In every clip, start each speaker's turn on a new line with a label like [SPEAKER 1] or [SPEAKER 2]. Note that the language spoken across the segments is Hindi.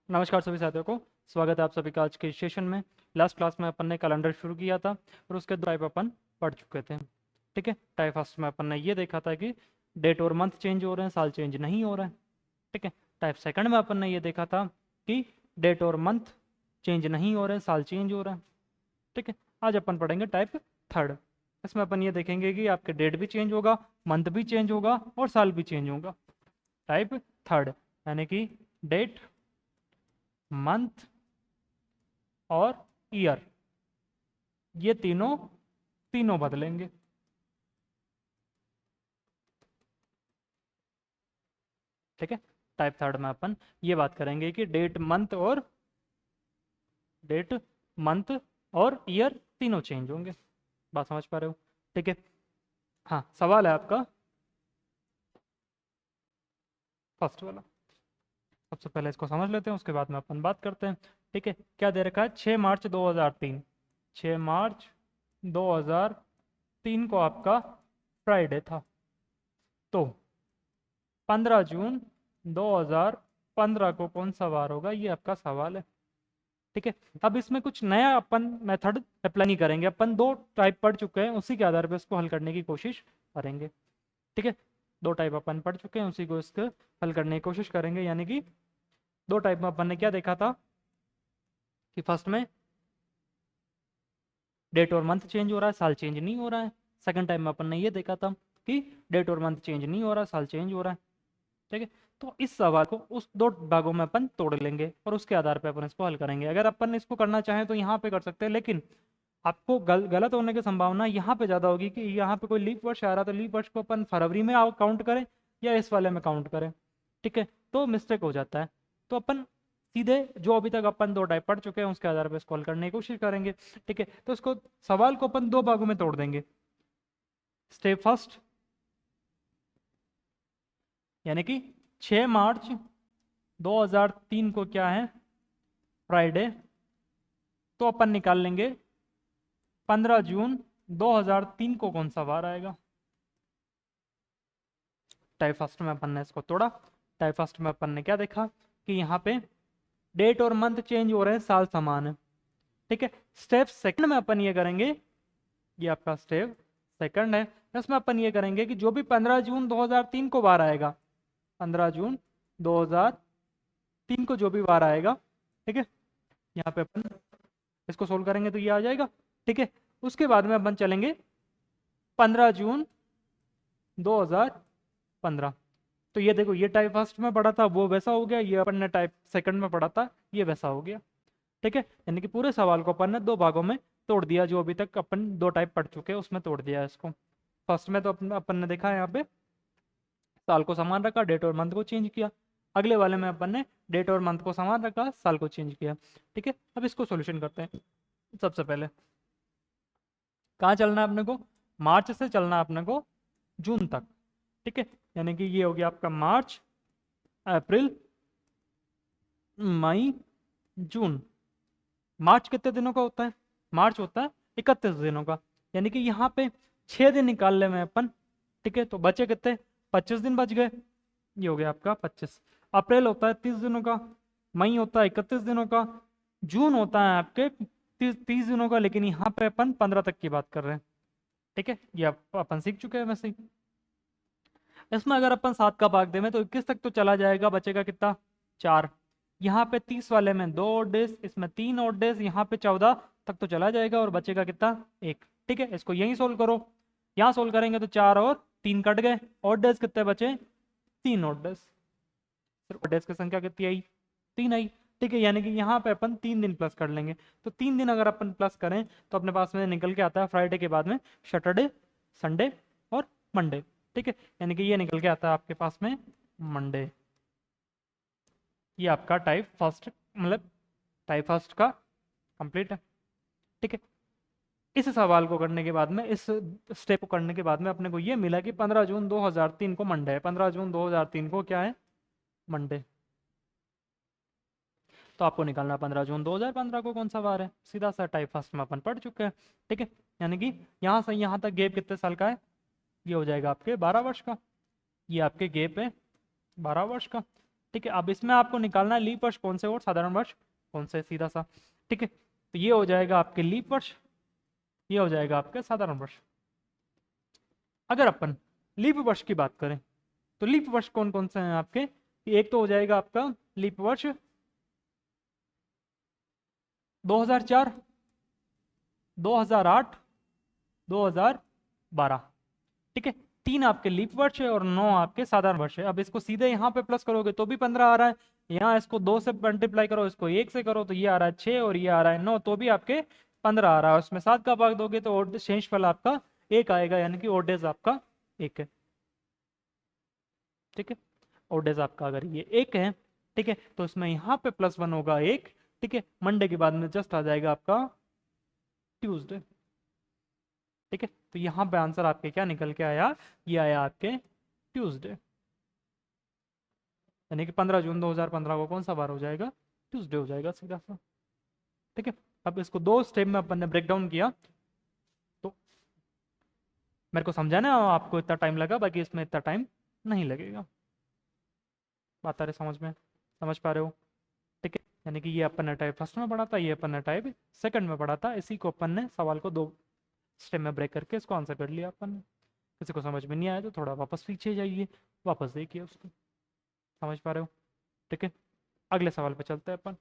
[SPEAKER 1] नमस्कार सभी साथियों को। स्वागत है आप सभी का आज के सेशन में। लास्ट क्लास में अपन ने कैलेंडर शुरू किया था और उसके दो टाइप अपन पढ़ चुके थे। ठीक है, टाइप फर्स्ट में अपन ने ये देखा था कि डेट और मंथ चेंज हो रहे हैं, साल चेंज नहीं हो रहा है। ठीक है, टाइप सेकंड में अपन ने ये देखा था कि डेट और मंथ चेंज नहीं हो रहे हैं, साल चेंज हो रहा है। ठीक है, आज अपन पढ़ेंगे टाइप थर्ड। इसमें अपन ये देखेंगे कि आपके डेट भी चेंज होगा, मंथ भी चेंज होगा और साल भी चेंज होगा। टाइप थर्ड यानी कि डेट, मंथ और ईयर, ये तीनों तीनों बदलेंगे। ठीक है, टाइप थर्ड में अपन ये बात करेंगे कि डेट मंथ और ईयर तीनों चेंज होंगे। बात समझ पा रहे हो? ठीक है, हाँ सवाल है आपका फर्स्ट वाला। सबसे पहले इसको समझ लेते हैं, उसके बाद में अपन बात करते हैं। ठीक है, क्या दे रखा है? 6 मार्च 2003। 6 मार्च 2003 को आपका फ्राइडे था, तो 15 जून 2015 को कौन सा वार होगा, ये आपका सवाल है। ठीक है, अब इसमें कुछ नया अपन मेथड अप्लाई नहीं करेंगे, अपन दो टाइप पढ़ चुके हैं, उसी के आधार पर इसको हल करने की कोशिश करेंगे। ठीक है, दो टाइप अपन पढ़ चुके हैं, उसी को इसको हल करने की कोशिश करेंगे। यानी कि दो टाइप में अपन ने क्या देखा था कि फर्स्ट में डेट और मंथ चेंज हो रहा है, साल चेंज नहीं हो रहा है। सेकंड टाइम में अपन ने ये देखा था कि डेट और मंथ चेंज नहीं हो रहा, साल चेंज हो रहा है। ठीक है, तो इस सवाल को उस दो भागों में अपन तोड़ लेंगे और उसके आधार पर अपन इसको हल करेंगे। अगर अपन इसको करना चाहें तो यहाँ पे कर सकते हैं, लेकिन आपको गलत होने की संभावना यहाँ पे ज़्यादा होगी कि यहाँ पे कोई लीप वर्ष आ रहा है, तो लीप वर्ष को अपन फरवरी में काउंट करें या इस वाले में काउंट करें। ठीक है, तो मिस्टेक हो जाता है। तो अपन सीधे जो अभी तक अपन दो टाइप पढ़ चुके हैं उसके आधार पर इसको हल करने की कोशिश करेंगे। ठीक है, तो इसको सवाल को अपन दो भागों में तोड़ देंगे। स्टेप फर्स्ट यानी कि 6 मार्च 2003 को क्या है? फ्राइडे। तो अपन निकाल लेंगे 15 जून 2003 को कौन सा वार आएगा। टाइप फर्स्ट में अपन ने इसको तोड़ा। टाइप फर्स्ट में अपन ने क्या देखा कि यहाँ पे डेट और मंथ चेंज हो रहे हैं, साल समान है। ठीक है, स्टेप सेकंड में अपन ये करेंगे, ये आपका स्टेप सेकंड है, इसमें अपन ये करेंगे कि जो भी 15 जून 2003 को वार आएगा, 15 जून 2003 को जो भी वार आएगा, ठीक है, यहाँ पे अपन इसको सोल्व करेंगे तो ये आ जाएगा। ठीक है, उसके बाद में अपन चलेंगे 15 जून 2015। तो ये देखो, ये टाइप फर्स्ट में पढ़ा था वो वैसा हो गया, ये अपन ने टाइप सेकंड में पढ़ा था ये वैसा हो गया। ठीक है, यानी कि पूरे सवाल को अपन ने दो भागों में तोड़ दिया, जो अभी तक अपन दो टाइप पढ़ चुके हैं उसमें तोड़ दिया है इसको। फर्स्ट में तो अपन ने देखा है यहाँ पे साल को समान रखा, डेट और मंथ को चेंज किया। अगले वाले में अपन ने डेट और मंथ को समान रखा, साल को चेंज किया। ठीक है, अब इसको सोल्यूशन करते हैं। सबसे पहले कहाँ चलना है अपने को? मार्च से चलना है अपने को जून तक। ठीक है, यानी कि ये हो गया आपका मार्च, अप्रैल, मई, जून। मार्च कितने दिनों का होता है? मार्च होता है 31 दिनों का, यानी कि यहाँ पे 6 दिन निकाल ले में अपन। ठीक है, तो बचे कितने? 25 दिन बच गए। ये हो गया आपका 25। अप्रैल होता है 30 दिनों का, मई होता है 31 दिनों का, जून होता है आपके 30 दिनों का, लेकिन यहाँ पे अपन 15 तक की बात कर रहे हैं। ठीक है, ये अपन सीख चुके हैं वैसे ही। इसमें अगर अपन 7 का भाग दें तो 21 तक तो चला जाएगा, बचेगा कितना? 4। यहाँ पे 30 वाले में 2 और डेज, इसमें 3 और डेज, यहाँ पे 14 तक तो चला जाएगा और बचेगा कितना? 1। ठीक है, इसको यहीं सोल्व करो। यहाँ सोल्व करेंगे तो 4 और 3 कट गए, और डेज कितने बचे? 3 और डेज। सिर्फ डेज की संख्या कितनी आई? 3 आई। ठीक है, यानी कि यहाँ पे अपन 3 दिन प्लस कर लेंगे। तो 3 दिन अगर अपन प्लस करें तो अपने पास में निकल के आता है फ्राइडे के बाद में सैटरडे, संडे और मंडे। ठीक है, यानी कि ये निकल के आता है आपके पास में मंडे। ये आपका टाइप फर्स्ट, मतलब टाइप फर्स्ट का कंप्लीट है। ठीक है, इस सवाल को करने के बाद में, इस स्टेप को करने के बाद में अपने को ये मिला कि 15 जून 2003 को मंडे है। 15 जून 2003 को क्या है? मंडे। तो आपको निकालना 15 जून 2015 को कौन सा वार है। सीधा सा टाइप फर्स्ट में अपन पढ़ चुके हैं। ठीक है, यानी कि यहाँ से यहाँ तक गैप कितने साल का है? ये हो जाएगा आपके 12 वर्ष का। ये आपके गैप है 12 वर्ष का। ठीक है, अब इसमें आपको निकालना है लीप वर्ष कौन से और साधारण वर्ष कौन से, सीधा सा। ठीक है, तो ये हो जाएगा आपके लीप वर्ष, ये हो जाएगा आपके साधारण वर्ष। अगर अपन लीप वर्ष की बात करें तो लीप वर्ष कौन कौन से हैं आपके, एक तो हो जाएगा आपका लीप वर्ष 2004, 2008, 2012। ठीक है, 3 आपके लीप वर्ष है और 9 आपके साधारण वर्ष है। अब इसको सीधे यहाँ पे प्लस करोगे तो भी 15 आ रहा है, यहाँ इसको 2 से मल्टीप्लाई करो, इसको 1 से करो तो ये आ रहा है 6 और ये आ रहा है 9, तो भी आपके 15 आ रहा है। उसमें 7 का भाग दोगे तो शेषफल आपका 1 आएगा, यानी कि ओड डेज आपका 1 है। ठीक है, ओड डेज आपका अगर ये 1 है, ठीक है, तो इसमें यहाँ पे +1 होगा 1। ठीक है, मंडे के बाद में जस्ट आ जाएगा आपका ट्यूसडे। ठीक है, तो यहाँ पे आंसर आपके क्या निकल के आया, ये आया आपके ट्यूसडे, यानी कि 15 जून 2015 को कौन सा बार हो जाएगा, ट्यूसडे हो जाएगा सीधा सा। ठीक है, अब इसको 2 स्टेप में अपन ने ब्रेक डाउन किया, तो मेरे को समझाना आपको इतना टाइम लगा, बाकी इसमें इतना टाइम नहीं लगेगा। बात आ रही समझ में, समझ पा रहे हो। ठीक है, यानी कि ये अपन ने टाइप फर्स्ट में पढ़ा था, ये अपन ने टाइप सेकंड में पढ़ा था, इसी को अपन ने सवाल को 2 स्टेप में ब्रेक करके इसको आंसर कर लिया अपन ने। किसी को समझ में नहीं आया तो थोड़ा वापस पीछे जाइए, वापस देखिए उसको, समझ पा रहे हो। ठीक है, अगले सवाल पे चलते हैं अपन।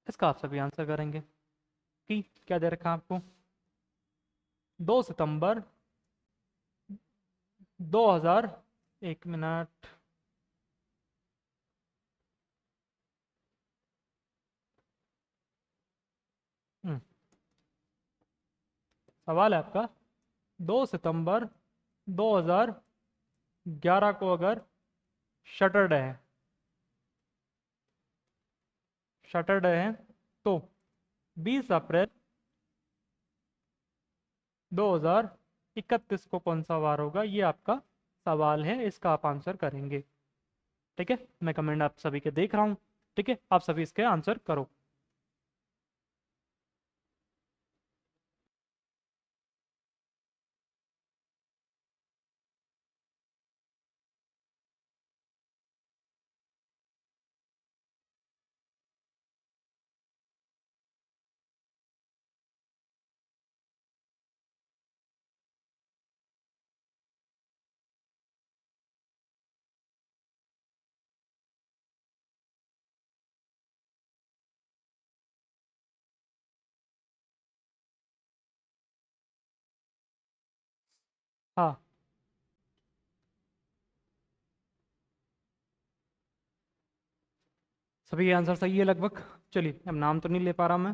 [SPEAKER 1] इसका आप सभी आंसर करेंगे कि क्या दे रखा है आपको, 2 सितंबर 2000, 1 मिनट, सवाल है आपका 2 सितंबर 2011 को अगर सैटरडे है, सैटरडे है, तो 20 अप्रैल 2031 को कौन सा वार होगा, ये आपका सवाल है, इसका आप आंसर करेंगे। ठीक है, मैं कमेंट आप सभी के देख रहा हूँ। ठीक है, आप सभी इसके आंसर करो। हाँ, सभी आंसर सही है लगभग। चलिए, अब नाम तो नहीं ले पा रहा मैं,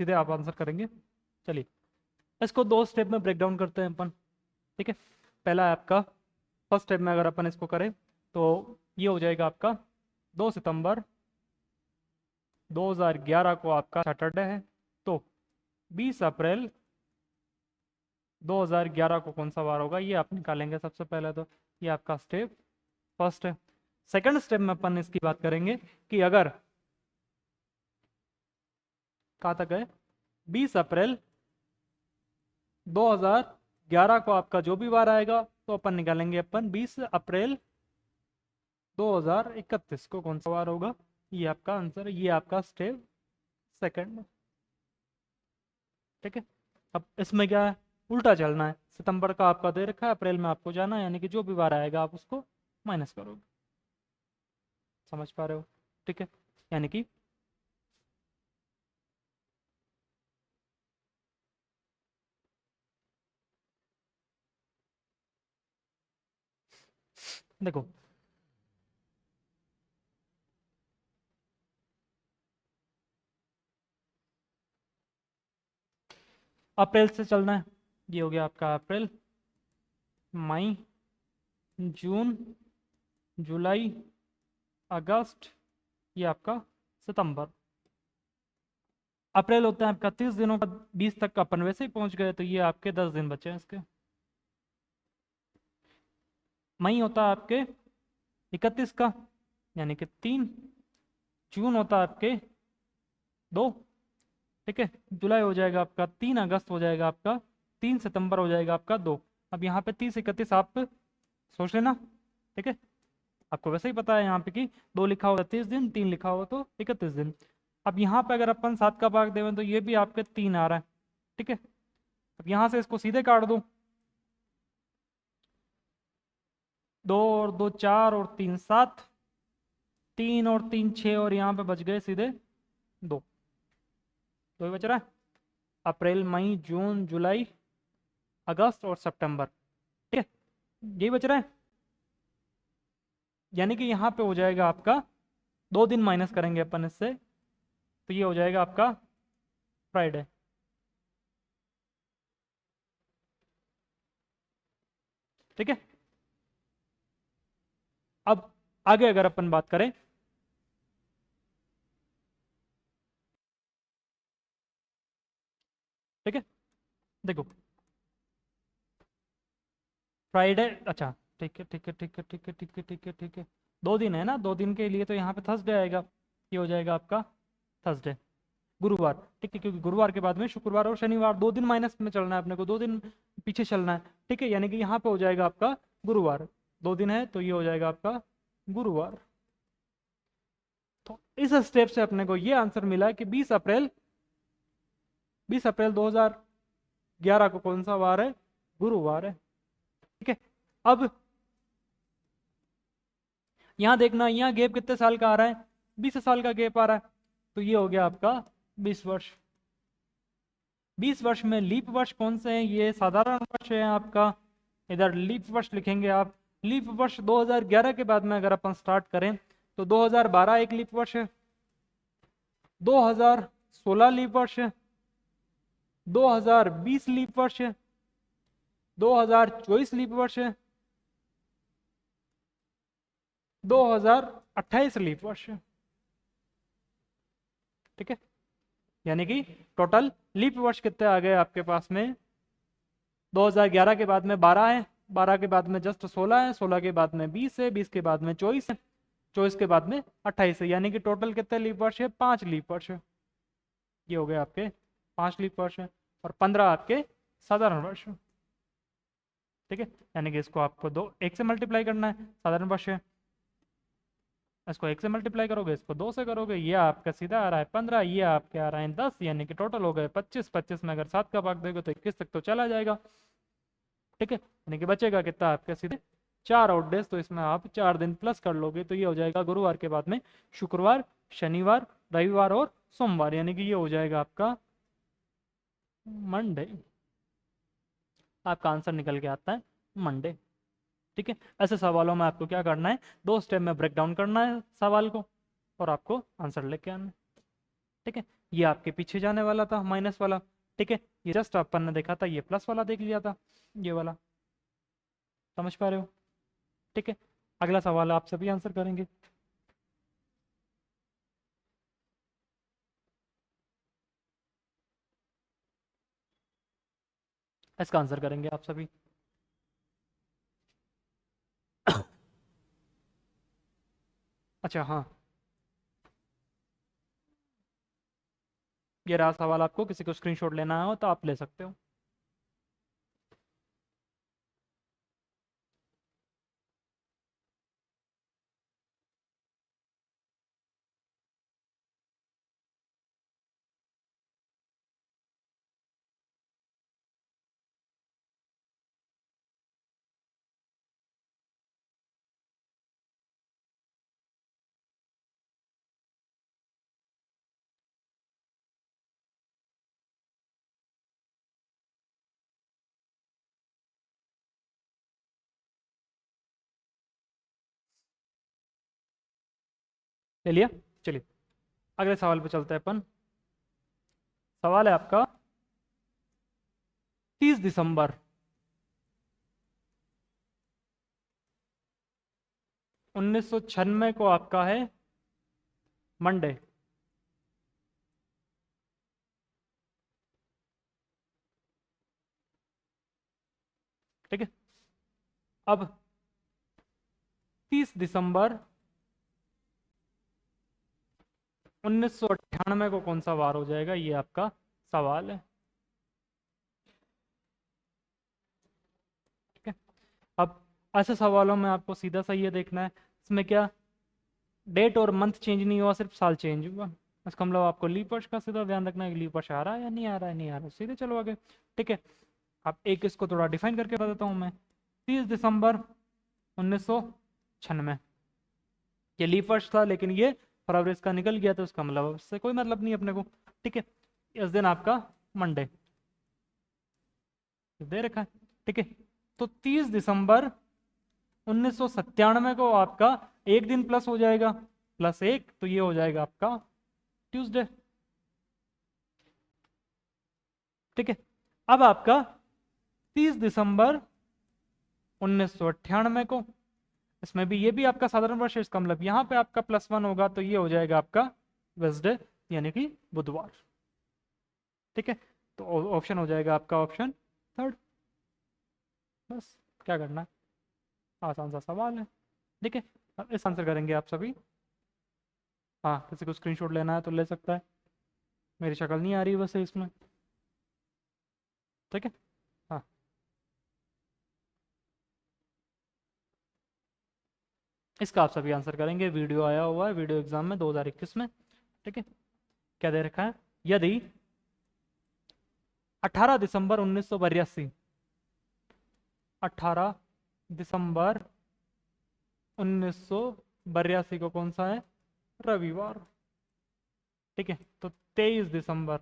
[SPEAKER 1] सीधे आप आंसर करेंगे। चलिए, इसको 2 स्टेप में ब्रेक डाउन करते हैं अपन। ठीक है, पहला है आपका, फर्स्ट स्टेप में अगर अपन इसको करें तो ये हो जाएगा आपका 2 सितंबर 2011 को आपका सैटरडे है, तो 20 अप्रैल 2011 को कौन सा वार होगा, ये आप निकालेंगे सबसे पहले। तो ये आपका स्टेप फर्स्ट है। सेकंड स्टेप में अपन इसकी बात करेंगे कि अगर, कहाँ तक है, 20 अप्रैल 2011 को आपका जो भी वार आएगा तो अपन निकालेंगे अपन 20 अप्रैल 2031 को कौन सा वार होगा, ये आपका आंसर है, ये आपका स्टेप सेकंड। ठीक है, अब इसमें क्या है, उल्टा चलना है। सितंबर का आपका दे रखा है, अप्रैल में आपको जाना है, यानी कि जो भी वार आएगा आप उसको माइनस करोगे। समझ पा रहे हो। ठीक है, यानी कि देखो, अप्रैल से चलना है, ये हो गया आपका अप्रैल, मई, जून, जुलाई, अगस्त, ये आपका सितंबर। अप्रैल होता है आपका 30 दिनों का, 20 तक का अपन वैसे ही पहुंच गए, तो ये आपके 10 दिन बचे हैं इसके। मई होता है आपके 31 का, यानी कि 3। जून होता है आपके 2। ठीक है, जुलाई हो जाएगा आपका 3, अगस्त हो जाएगा आपका 3, सितंबर हो जाएगा आपका 2। अब यहाँ पे 30 31 आप सोच लेना। ठीक है, आपको वैसे ही पता है यहाँ पे कि 2 लिखा हो 30 दिन, 3 लिखा हो तो 31 दिन। अब यहाँ पे अगर अपन 7 का भाग देवें तो ये भी आपके 3 आ रहा है। ठीक है, अब यहाँ से इसको सीधे काट दो, 2 और 2 4 और 3 7, 3 और 3 6 और यहाँ पे बच गए सीधे 2, 2 ही बच रहा है। अप्रैल मई जून जुलाई अगस्त और सितंबर, ठीक है, यही बच रहा है। यानी कि यहाँ पे हो जाएगा आपका 2 दिन माइनस करेंगे अपन इससे, तो ये हो जाएगा आपका फ्राइडे। ठीक है, अब आगे अगर अपन बात करें, ठीक है, देखो फ्राइडे, अच्छा ठीक है ठीक है ठीक है ठीक है ठीक है ठीक है ठीक है, 2 दिन है ना, 2 दिन के लिए तो यहाँ पे थर्सडे आएगा, ये हो जाएगा आपका थर्सडे, गुरुवार। ठीक है, क्योंकि गुरुवार के बाद में शुक्रवार और शनिवार, 2 दिन माइनस में चलना है अपने को, 2 दिन पीछे चलना है। ठीक है, यानी कि यहाँ पे हो जाएगा आपका गुरुवार, 2 दिन है तो ये हो जाएगा आपका गुरुवार। तो इस स्टेप से अपने को ये आंसर मिला कि 20 अप्रैल 2011 को कौन सा वार है, गुरुवार है। ठीक है, अब यहाँ देखना, यहाँ गैप कितने साल का आ रहा है, 20 साल का गैप आ रहा है, तो ये हो गया आपका 20 वर्ष। 20 वर्ष में लीप वर्ष कौन से हैं, ये साधारण वर्ष है आपका, इधर लीप वर्ष लिखेंगे आप। लीप वर्ष 2011 के बाद में अगर अपन स्टार्ट करें तो 2012 एक लीप वर्ष है, 2016 लीप वर्ष है, 2020 लीप वर्ष है, 2024 लीप वर्ष है, 2028 लीप वर्ष है। ठीक है, यानी कि टोटल लीप वर्ष कितने आ गए आपके पास में, 2011 के बाद में 12 है, 12 के बाद में जस्ट 16 है, 16 के बाद में 20 है, 20 के बाद में 24 है, 24 के बाद में 28 है, यानी कि टोटल कितने लीप वर्ष है, 5 लीप वर्ष है। ये हो गए आपके 5 लीप वर्ष है, और 15 आपके साधारण वर्ष है। ठीक है, यानी कि इसको आपको 1 से मल्टीप्लाई करना है, साधारण वर्ष है, इसको 1 से मल्टीप्लाई करोगे, इसको 2 से करोगे, ये आपका सीधा आ रहा है 15, ये आपके आ रहा है 10, यानी कि टोटल हो गए 25। 25 में अगर 7 का भाग दोगे तो 21 तक तो चला जाएगा। ठीक है, यानी कि बचेगा कितना आपके सीधे 4 आउट डेज, तो इसमें आप 4 दिन प्लस कर लोगे तो ये हो जाएगा गुरुवार के बाद में शुक्रवार, शनिवार, रविवार और सोमवार, यानी कि ये हो जाएगा आपका मंडे। आपका आंसर निकल के आता है मंडे। ठीक है, ऐसे सवालों में आपको क्या करना है, 2 स्टेप में ब्रेक डाउन करना है सवाल को और आपको आंसर लेके आना है। ठीक है, ये आपके पीछे जाने वाला था माइनस वाला। ठीक है, ये जस्ट अपन ने देखा था, ये प्लस वाला देख लिया था, ये वाला समझ पा रहे हो। ठीक है, अगला सवाल आप सभी आंसर करेंगे। इसका आंसर करेंगे आप सभी। अच्छा हाँ, ये रहा सवाल, आपको किसी को स्क्रीनशॉट लेना हो तो आप ले सकते हो। ले लिया, चलिए अगले सवाल पे चलते हैं अपन। सवाल है आपका 30 दिसंबर 1996 को आपका है मंडे। ठीक है, अब 30 दिसंबर 1998 को कौन सा वार हो जाएगा, ये आपका सवाल है। ठीक है, अब ऐसे सवालों में आपको सीधा सा ये देखना है इसमें क्या डेट और मंथ चेंज नहीं हुआ, सिर्फ साल चेंज हुआ। इसका मतलब आपको लीप वर्ष का सीधा ध्यान रखना है कि लीप वर्ष आ रहा है या नहीं आ रहा है, नहीं आ रहा है, सीधे चलो आगे। ठीक है, अब एक इसको थोड़ा डिफाइन करके बता देता हूँ मैं। 30 दिसंबर 1996, ये लीप वर्ष था, लेकिन ये फरवरी इसका निकल गया, तो उसका मतलब उससे कोई मतलब नहीं अपने को। ठीक है, इस दिन आपका मंडे दे रखा है। ठीक है, तो 30 दिसंबर 1997 को आपका एक दिन प्लस हो जाएगा, +1, तो ये हो जाएगा आपका ट्यूसडे। ठीक है, अब आपका 30 दिसंबर 1998 को, इसमें भी ये भी आपका साधारण वर्ष है, इसका मतलब यहाँ पे आपका +1 होगा, तो ये हो जाएगा आपका वेडनेसडे यानी कि बुधवार। ठीक है, तो ऑप्शन हो जाएगा आपका ऑप्शन थर्ड। बस क्या करना है, आसान सा सवाल है। ठीक है, अब इस आंसर करेंगे आप सभी। हाँ, किसी को स्क्रीनशॉट लेना है तो ले सकता है, मेरी शक्ल नहीं आ रही वैसे इसमें। ठीक है, हाँ, इसका आप सभी आंसर करेंगे। वीडियो आया हुआ है, वीडियो एग्जाम में 2021 में। ठीक है, क्या दे रखा है, यदि 18 दिसंबर 1982, 18 दिसंबर 1982 को कौन सा है, रविवार। ठीक है, तो 23 दिसंबर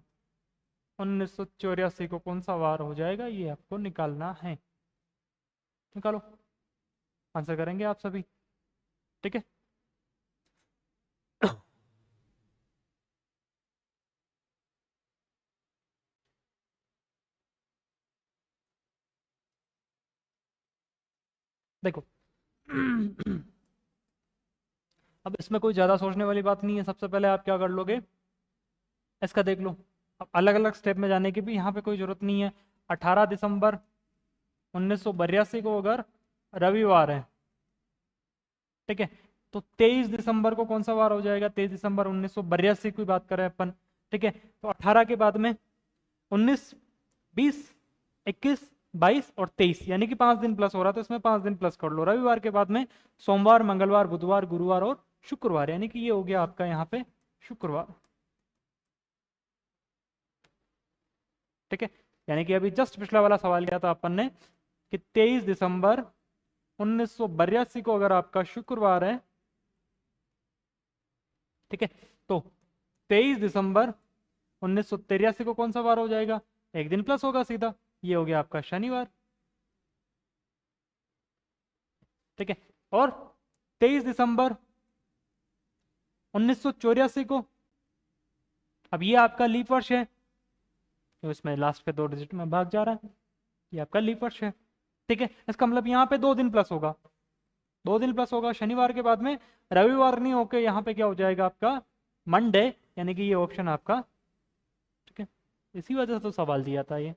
[SPEAKER 1] 1984 को कौन सा वार हो जाएगा, ये आपको निकालना है। निकालो, आंसर करेंगे आप सभी। ठीक है, देखो अब इसमें कोई ज़्यादा सोचने वाली बात नहीं है। सबसे पहले आप क्या कर लोगे, इसका देख लो। अब अलग अलग स्टेप में जाने की भी यहाँ पे कोई ज़रूरत नहीं है। 18 दिसंबर 1982 को अगर रविवार है, ठीक है, तो 23 दिसंबर को कौन सा वार हो जाएगा, 23 दिसंबर 1982 की बात करें अपन। ठीक है, तो 18 के बाद में 19, 20, 21, 22 और 23, यानी कि 5 दिन प्लस हो रहा, तो इसमें 5 दिन प्लस कर लो। रविवार के बाद में सोमवार, मंगलवार, बुधवार, गुरुवार और शुक्रवार, यानी कि ये हो गया आपका यहाँ पे शुक्रवार। ठीक है, यानी कि अभी जस्ट पिछला वाला सवाल किया था अपन ने कि 23 दिसंबर 1982 को अगर आपका शुक्रवार है, ठीक है, तो 23 दिसंबर 1983 को कौन सा वार हो जाएगा, एक दिन प्लस होगा सीधा, ये हो गया आपका शनिवार। ठीक है, और 23 दिसंबर 1984 को, अब ये आपका लीप वर्ष है, तो इसमें लास्ट के 2 डिजिट में भाग जा रहा है, ये आपका लीप वर्ष है। ठीक है, इसका मतलब यहाँ पे 2 दिन प्लस होगा, 2 दिन प्लस होगा शनिवार के बाद में, रविवार नहीं होके यहाँ पे क्या हो जाएगा आपका मंडे, यानी कि ये ऑप्शन आपका। ठीक है, इसी वजह से तो सवाल दिया था ये,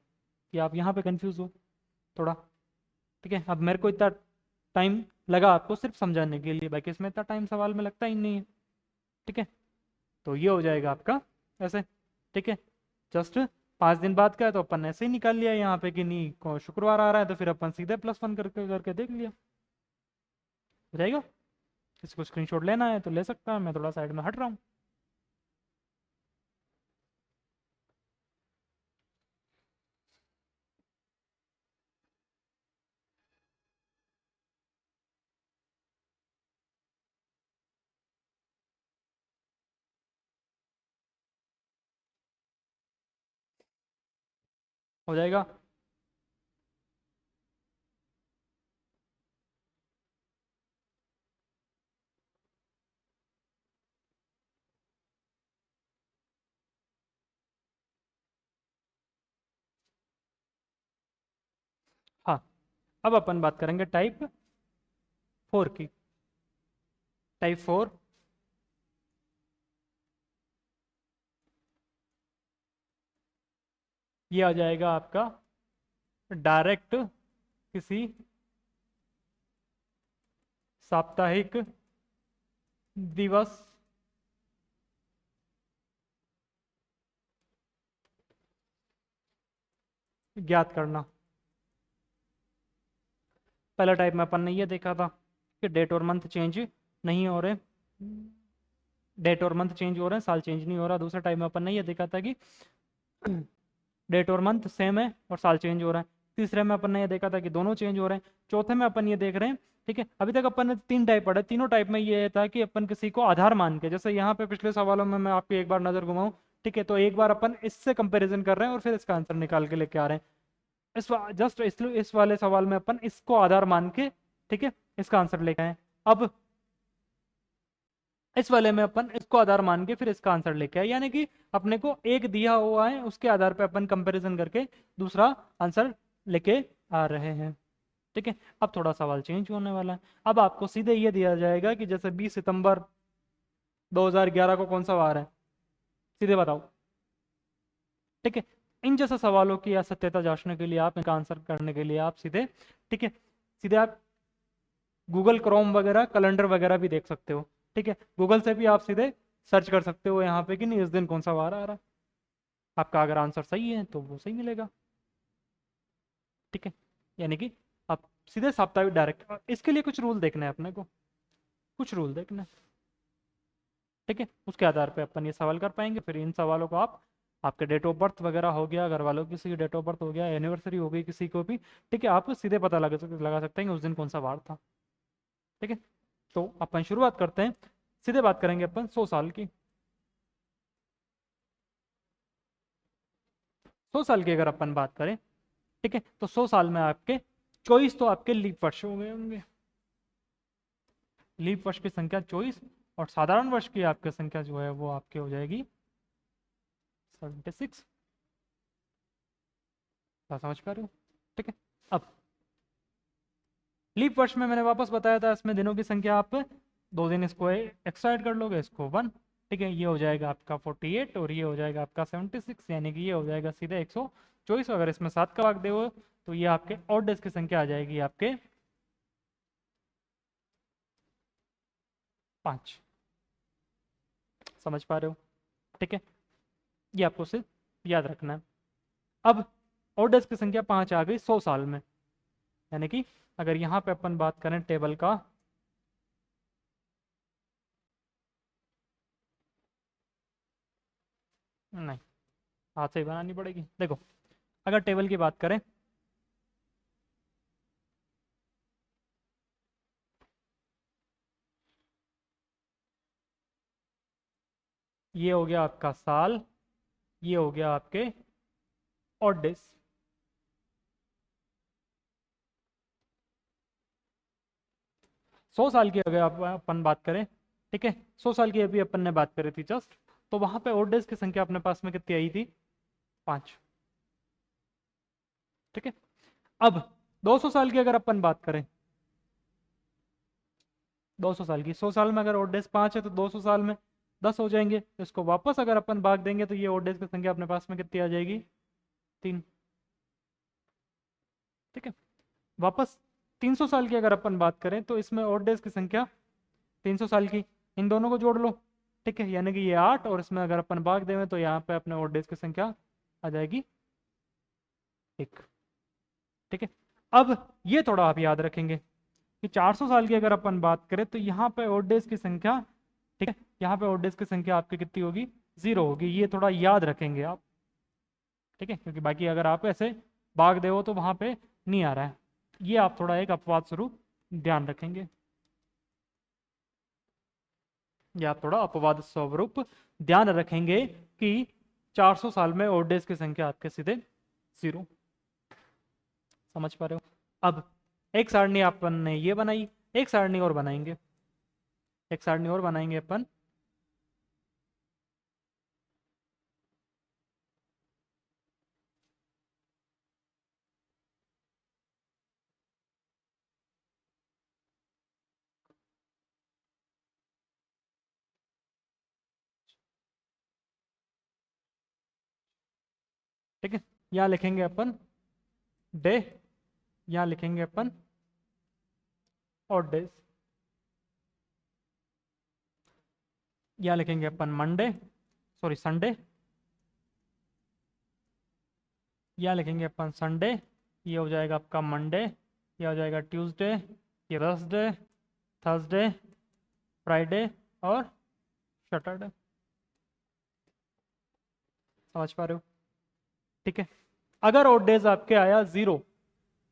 [SPEAKER 1] कि आप यहाँ पे कंफ्यूज हो थोड़ा। ठीक है, अब मेरे को इतना टाइम लगा आपको सिर्फ समझाने के लिए, बाकी इसमें इतना टाइम सवाल में लगता ही नहीं है। ठीक है, तो ये हो जाएगा आपका ऐसे। ठीक है, जस्ट 5 दिन बाद का है, तो अपन ऐसे ही निकाल लिया यहाँ पे कि नहीं शुक्रवार आ रहा है, तो फिर अपन सीधे +1 करके करके देख लिया, हो जाएगा। किसी को स्क्रीनशॉट लेना है तो ले सकता है, मैं थोड़ा साइड में हट रहा हूँ। हो जाएगा, हाँ। अब अपन बात करेंगे टाइप 4 की। टाइप 4, ये आ जाएगा आपका डायरेक्ट किसी साप्ताहिक दिवस ज्ञात करना। पहला टाइप में अपन ने ये देखा था कि डेट और मंथ चेंज नहीं हो रहे, डेट और मंथ चेंज हो रहे हैं, साल चेंज नहीं हो रहा। दूसरा टाइप में अपन ने ये देखा था कि डेट और मंथ सेम है और साल चेंज हो रहा है। तीसरे में अपन ने ये देखा था कि दोनों चेंज हो रहे हैं। चौथे में अपन ये देख रहे हैं, ठीक है, अभी तक अपन ने 3 टाइप पढ़े। तीनों टाइप में ये था कि अपन किसी को आधार मान के, जैसे यहाँ पे पिछले सवालों में मैं आपकी एक बार नजर घुमाऊं, ठीक है, तो एक बार अपन इससे कंपैरिजन कर रहे हैं और फिर इसका आंसर निकाल के लेके आ रहे हैं। जस्ट इस वाले सवाल में अपन इसको आधार मान के, ठीक है, इसका आंसर लेके आए। अब इस वाले में अपन इसको आधार मान के फिर इसका आंसर लेके आए, यानी कि अपने को एक दिया हुआ है, उसके आधार पे अपन कंपैरिजन करके दूसरा आंसर लेके आ रहे हैं। ठीक है, अब थोड़ा सवाल चेंज होने वाला है। अब आपको सीधे ये दिया जाएगा कि जैसे 20 सितंबर 2011 को कौन सा वार है, सीधे बताओ। ठीक है, इन जैसे सवालों की असत्यता जांचने के लिए, आप इनका आंसर करने के लिए आप सीधे, ठीक है, सीधे आप गूगल क्रोम वगैरह, कैलेंडर वगैरह भी देख सकते हो। ठीक है, गूगल से भी आप सीधे सर्च कर सकते हो यहाँ पे कि नहीं इस दिन कौन सा वार आ रहा है। आपका अगर आंसर सही है तो वो सही मिलेगा। ठीक है, यानी कि आप सीधे साप्ताहिक डायरेक्ट, इसके लिए कुछ रूल देखना है अपने को, कुछ रूल देखना है। ठीक है, उसके आधार पे अपन ये सवाल कर पाएंगे। फिर इन सवालों को आप, आपके डेट ऑफ बर्थ वगैरह हो गया, घर वालों की किसी की डेट ऑफ बर्थ हो गया, एनिवर्सरी हो गई किसी को भी, ठीक है, आप सीधे पता लगा सकते हैं कि उस दिन कौन सा वार था। ठीक है, तो अपन शुरुआत करते हैं, सीधे बात करेंगे अपन 100 साल की। 100 साल की अगर अपन बात करें, ठीक है, तो 100 साल में आपके 24 तो आपके लीप वर्ष हो गए होंगे। लीप वर्ष की संख्या 24, और साधारण वर्ष की आपकी संख्या जो है वो आपकी हो जाएगी 76। क्या समझ पा रहे हो? ठीक है, अब लीप वर्ष में मैंने वापस बताया था, इसमें दिनों की संख्या आप 2 दिन इसको एक्स्ट्रा ऐड कर लोगे, इसको 1। ठीक है, ये हो जाएगा आपका 48 और ये हो जाएगा आपका 76, यानी कि ये हो जाएगा सीधे 124। अगर इसमें 7 का भाग दो तो ये आपके ऑड डेज की संख्या आ जाएगी आपके 5। समझ पा रहे हो? ठीक है, ये आपको सिर्फ याद रखना है। अब ऑड डेज की संख्या 5 आ गई 100 साल में, यानी कि अगर यहाँ पे अपन बात करें टेबल का, नहीं, हाथ से ही बनानी पड़ेगी। देखो, अगर टेबल की बात करें, ये हो गया आपका साल, ये हो गया आपके ऑड डेज। 100 साल की अगर आप अपन बात करें, ठीक है, 100 साल की अभी अपन ने बात करी थी जस्ट, तो वहां पे ऑड डेज की संख्या अपने पास में कितनी आई थी? 5। ठीक है, अब 200 साल की अगर अपन बात करें, 200 साल की, 100 साल में अगर ऑड डेज 5 है तो 200 साल में 10 हो जाएंगे। इसको वापस अगर अपन भाग देंगे तो ये ऑड डेज की संख्या अपने पास में कितनी आ जाएगी? 3। ठीक है, वापस 300 साल की अगर अपन बात करें तो इसमें ऑड डेज की संख्या 300 साल की, इन दोनों को जोड़ लो। ठीक है, यानी कि ये 8, और इसमें अगर अपन भाग दें तो यहाँ पे अपने ऑड डेज की संख्या आ जाएगी 1। ठीक है, अब ये थोड़ा आप याद रखेंगे कि 400 साल की अगर अपन बात करें तो यहाँ पे ऑड डेज की संख्या, ठीक है, यहाँ पे ऑड डेज की संख्या आपकी कितनी होगी? 0 होगी। ये थोड़ा याद रखेंगे आप। ठीक है, क्योंकि बाकी अगर आप ऐसे भाग दे तो वहां पे नहीं आ रहा है, ये आप थोड़ा एक अपवाद स्वरूप ध्यान रखेंगे। ये आप थोड़ा अपवाद स्वरूप ध्यान रखेंगे कि 400 साल में ऑड डेज की संख्या आपके सीधे 0। समझ पा रहे हो? अब एक सारणी अपन ने ये बनाई, एक सारणी और बनाएंगे, एक सारणी और बनाएंगे अपन। ठीक है, यहाँ लिखेंगे अपन डे, यहाँ लिखेंगे अपन ऑड डेज, यहाँ लिखेंगे अपन मंडे, सॉरी संडे, यहाँ लिखेंगे अपन संडे, ये हो जाएगा आपका मंडे, ये हो जाएगा ट्यूसडे, ये वेडनेसडे, थर्सडे, फ्राइडे और सैटरडे। समझ पा रहे हो? ठीक है। अगर ऑड डेज आपके आया 0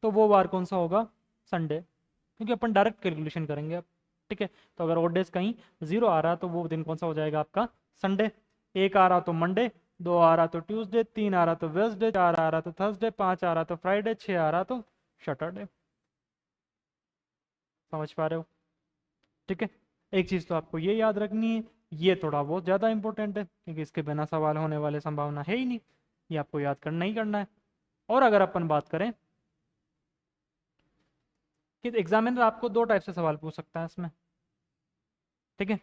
[SPEAKER 1] तो वो वार कौन सा होगा? संडे, क्योंकि अपन डायरेक्ट कैलकुलेशन करेंगे अब। ठीक है, तो अगर ऑड डेज कहीं 0 आ रहा तो वो दिन कौन सा हो जाएगा आपका? संडे। 1 आ रहा तो मंडे, 2 आ रहा तो ट्यूसडे, 3 आ रहा तो वेडनेसडे, 4 आ रहा तो थर्सडे, 5 आ रहा तो फ्राइडे, 6 आ रहा तो सैटरडे। समझ पा रहे हो? ठीक है। एक चीज़ तो आपको ये याद रखनी है, ये थोड़ा बहुत ज़्यादा इंपॉर्टेंट है क्योंकि इसके बिना सवाल होने वाले संभावना है ही नहीं, ये आपको याद करना ही करना है। और अगर अपन बात करें कि एग्जामिनर आपको 2 टाइप से सवाल पूछ सकता है इसमें। ठीक है,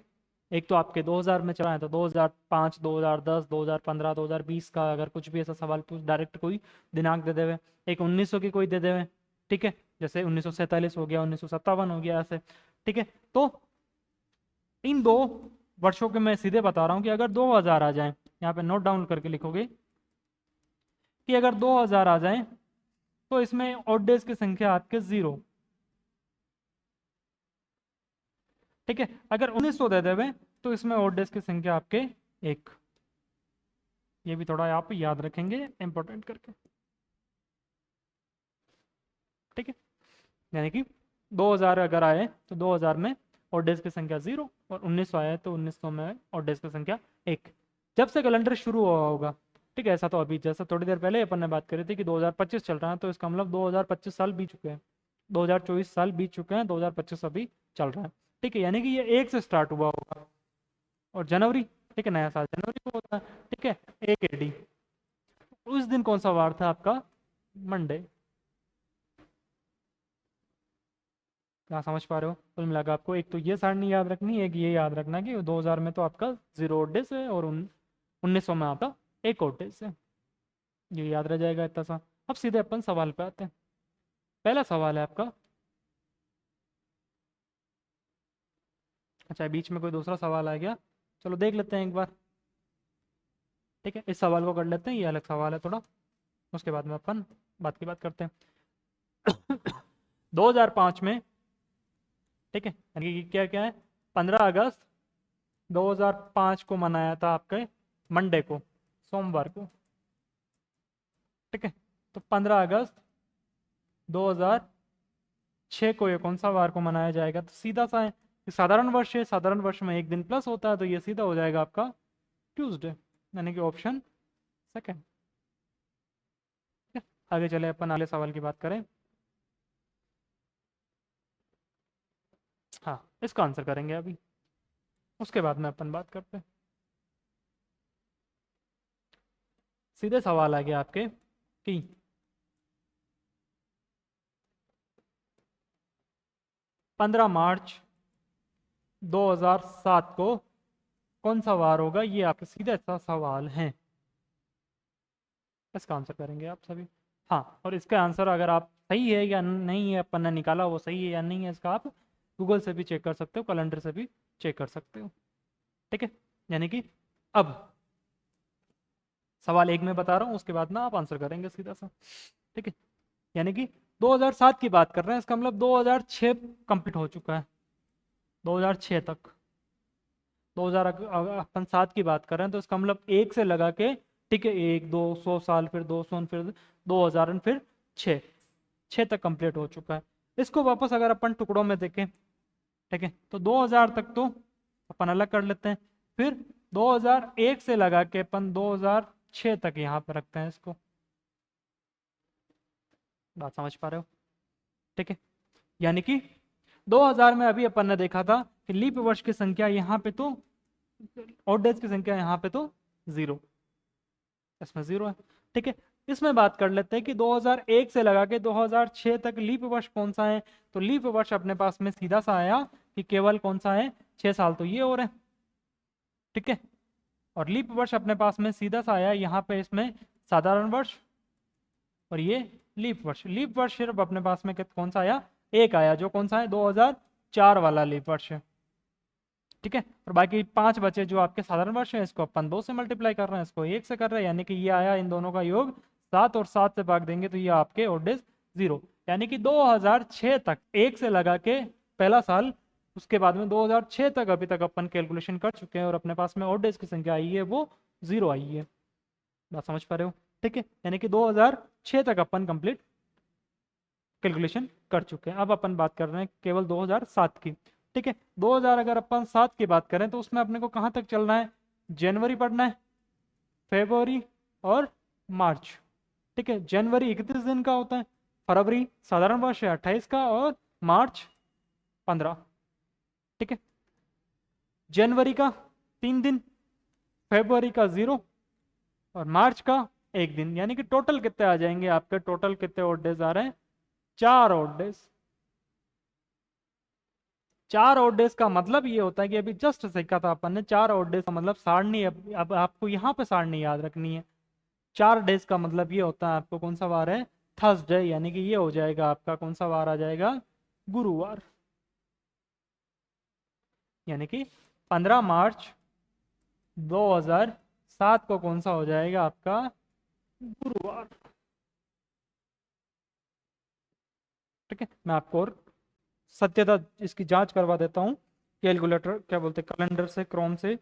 [SPEAKER 1] एक तो आपके 2000 में चला है तो 2005, 2010, 2015, 2020 का अगर कुछ भी ऐसा सवाल पूछ, डायरेक्ट कोई दिनांक दे देवे। एक 1900 की कोई दे देवे। ठीक है, जैसे 1947 हो गया, 1957 हो गया, ऐसे। ठीक है, तो इन 2 वर्षों के मैं सीधे बता रहा हूँ कि अगर 2000 आ जाए, यहाँ पे नोट डाउन करके लिखोगे कि अगर 2000 आ जाए तो इसमें ऑड डेज की संख्या आपके 0। ठीक है, अगर 1900 दे देवे तो इसमें ऑड डेज की संख्या आपके 1। ये भी थोड़ा आप याद रखेंगे इंपॉर्टेंट करके। ठीक है, यानी कि 2000 अगर आए तो 2000 में ऑड डेज की संख्या 0 और 1900 आए तो 1900 में ऑड डेज की संख्या 1। जब से कैलेंडर शुरू हुआ होगा, ठीक है, ऐसा तो अभी जैसा थोड़ी देर पहले अपन ने बात करी थी कि 2025 चल रहा है, तो इसका मतलब 2025 साल बीत चुके हैं, 2024 साल बीत चुके हैं, 2025 अभी चल रहा है। ठीक है, यानी कि ये 1 से स्टार्ट हुआ होगा और जनवरी, ठीक है, नया साल जनवरी को होता है। ठीक है, 1 AD, उस दिन कौन सा वार था आपका? मंडे। क्या समझ पा रहे हो? कुल मिलाकर आपको एक तो ये सारणी याद रखनी है, एक ये याद रखना कि 2000 में तो आपका 0 ऑड डेज है और 1900 में आपका 1 ऑड डेज है। ये याद रह जाएगा इतना सा। अब सीधे अपन सवाल पे आते हैं। पहला सवाल है आपका, अच्छा बीच में कोई दूसरा सवाल आ गया, चलो देख लेते हैं एक बार। ठीक है, इस सवाल को कर लेते हैं, ये अलग सवाल है थोड़ा, उसके बाद में अपन बात की बात करते हैं। 2005 में, ठीक है, यानी कि क्या क्या है, 15 अगस्त 2005 को मनाया था आपके मंडे को, सोमवार को। ठीक है, तो 15 अगस्त 2006 को ये कौन सा वार को मनाया जाएगा? तो सीधा सा है कि साधारण वर्ष है, साधारण वर्ष में एक दिन प्लस होता है, तो ये सीधा हो जाएगा आपका ट्यूसडे, यानी कि ऑप्शन सेकंड। आगे चले अपन अगले सवाल की बात करें। हाँ, इसका आंसर करेंगे अभी, उसके बाद में अपन बात करते हैं। सीधे सवाल आ गया आपके कि 15 मार्च 2007 को कौन सा वार होगा? ये आपके सीधा सा सवाल है, इसका आंसर करेंगे आप सभी। हाँ, और इसका आंसर अगर आप सही है या नहीं है, अपन ने निकाला वो सही है या नहीं है, इसका आप गूगल से भी चेक कर सकते हो, कैलेंडर से भी चेक कर सकते हो। ठीक है, यानी कि अब सवाल 1 में बता रहा हूँ, उसके बाद ना आप आंसर करेंगे सीधा सा। ठीक है, यानी कि 2007 की बात कर रहे हैं, इसका मतलब 2006 कंप्लीट हो चुका है, 2006 तक। 2000 अगर अपन 7 की बात कर रहे हैं तो इसका मतलब 1 से लगा के, ठीक है, 1 200 साल, फिर 200, फिर 2000, फिर 6 तक कंप्लीट हो चुका है। इसको वापस अगर अपन टुकड़ों में देखें, ठीक है, तो 2000 तक तो अपन अलग कर लेते हैं, फिर 2001 से लगा के अपन 2006 तक यहाँ पर रखते हैं इसको। बात समझ पा रहे हो? ठीक है, यानी कि 2000 में अभी अपन ने देखा था कि लीप वर्ष की संख्या यहाँ पे तो, ऑड डेज की संख्या यहाँ पे तो 0, इसमें 0 है। ठीक है, इसमें बात कर लेते हैं कि 2001 से लगा के 2006 तक लीप वर्ष कौन सा है? तो लीप वर्ष अपने पास में सीधा सा आया कि केवल कौन सा है? 6 साल तो ये हो रहे हैं। ठीक है, और लीप वर्ष अपने पास में सीधा सा आया यहाँ पे, इसमें साधारण वर्ष और ये लीप वर्ष। लीप वर्ष सिर्फ अपने पास में कौन सा आया? 1 आया, जो कौन सा है? 2004 वाला लीप वर्ष है। ठीक है, और बाकी 5 बचे जो आपके साधारण वर्ष है, इसको अपन 2 से मल्टीप्लाई कर रहे हैं, इसको 1 से कर रहे हैं, यानी कि ये आया इन दोनों का योग 7, और 7 से भाग देंगे तो ये आपके ऑड डेज 0। यानी कि 2006 तक, एक से लगा के पहला साल, उसके बाद में 2006 तक अभी तक अपन कैलकुलेशन कर चुके हैं और अपने पास में और डेज की संख्या आई है वो 0 आई है। बात समझ पा रहे हो? ठीक है, यानी कि 2006 तक अपन कंप्लीट कैलकुलेशन कर चुके हैं। अब अपन बात कर रहे हैं केवल 2007 की। ठीक है, 2000 अगर अपन 7 की बात करें तो उसमें अपने को कहाँ तक चलना है? जनवरी पढ़ना है, फेब्रुवरी और मार्च। ठीक है, जनवरी 31 दिन का होता है, फरवरी साधारण वर्ष है 28 का, और मार्च 15। ठीक है, जनवरी का 3 दिन, फेब्रुवरी का 0 और मार्च का 1 दिन, यानी कि टोटल कितने आ जाएंगे आपके? टोटल कितने ओड डेज आ रहे हैं? 4 ओड डेज। 4 ओड डेज का मतलब ये होता है कि अभी जस्ट सीखा था अपन ने, 4 ओड डेज का मतलब सारणी, अब आपको यहाँ पे सारणी याद रखनी है। 4 डेज का मतलब ये होता है आपको कौन सा वार है? थर्सडे, यानी कि ये हो जाएगा आपका कौन सा वार आ जाएगा? गुरुवार। यानी कि 15 मार्च 2007 को कौन सा हो जाएगा आपका? गुरुवार। ठीक है, मैं आपको और सत्यता इसकी जांच करवा देता हूँ कैलकुलेटर, क्या बोलते हैं, कैलेंडर से, क्रोम से।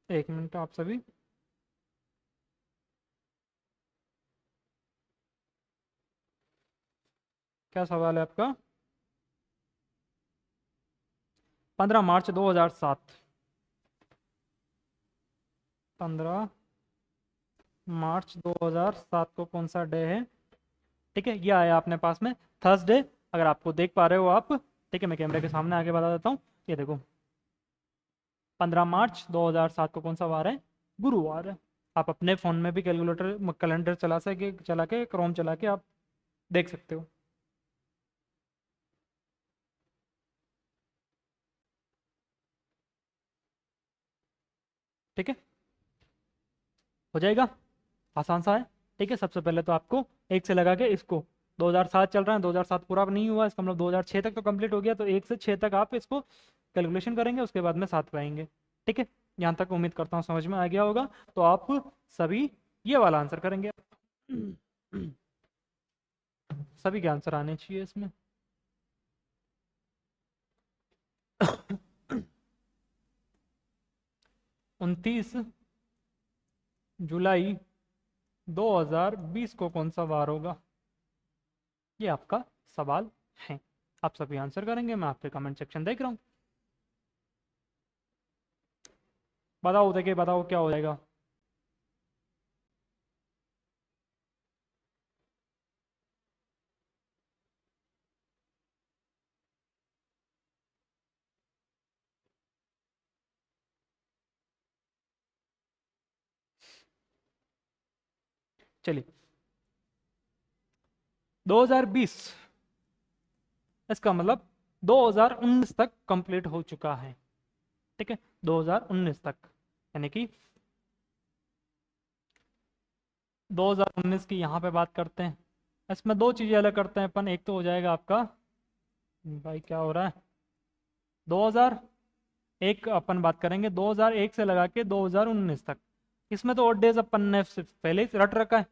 [SPEAKER 1] एक मिनट आप सभी। क्या सवाल है आपका? 15 मार्च 2007। 15 मार्च 2007 को कौन सा डे है? ठीक है, ये आया अपने पास में थर्सडे, अगर आपको देख पा रहे हो आप। ठीक है, मैं कैमरे के सामने आके बता देता हूँ, ये देखो 15 मार्च 2007 को कौन सा वार है? गुरुवार है। आप अपने फ़ोन में भी कैलकुलेटर कैलेंडर चला के क्रोम चला के आप देख सकते हो। ठीक है, हो जाएगा, आसान सा है। ठीक है, सबसे पहले तो आपको एक से लगा के इसको, 2007 चल रहा है, 2007 पूरा नहीं हुआ, इसका मतलब 2006 तक तो कंप्लीट हो गया, तो 1 से 6 तक आप इसको कैलकुलेशन करेंगे, उसके बाद में 7 पाएंगे। ठीक है, यहाँ तक उम्मीद करता हूँ समझ में आ गया होगा। तो आप सभी ये वाला आंसर करेंगे। सभी के आंसर आने चाहिए इसमें। 29 जुलाई 2020 को कौन सा वार होगा? ये आपका सवाल है। आप सभी आंसर करेंगे, मैं आपके कमेंट सेक्शन देख रहा हूँ। बताओ, देखिए बताओ क्या हो जाएगा। चलिए, 2020, इसका मतलब 2019 तक कंप्लीट हो चुका है। ठीक है, 2019 तक, यानी कि 2019 की यहाँ पे बात करते हैं। इसमें दो चीज़ें अलग करते हैं अपन, एक तो हो जाएगा आपका, भाई क्या हो रहा है, 2001 अपन बात करेंगे, 2001 से लगा के 2019 तक। इसमें तो ओड डेज अपन ने सिर्फ पहले ही रट रखा है,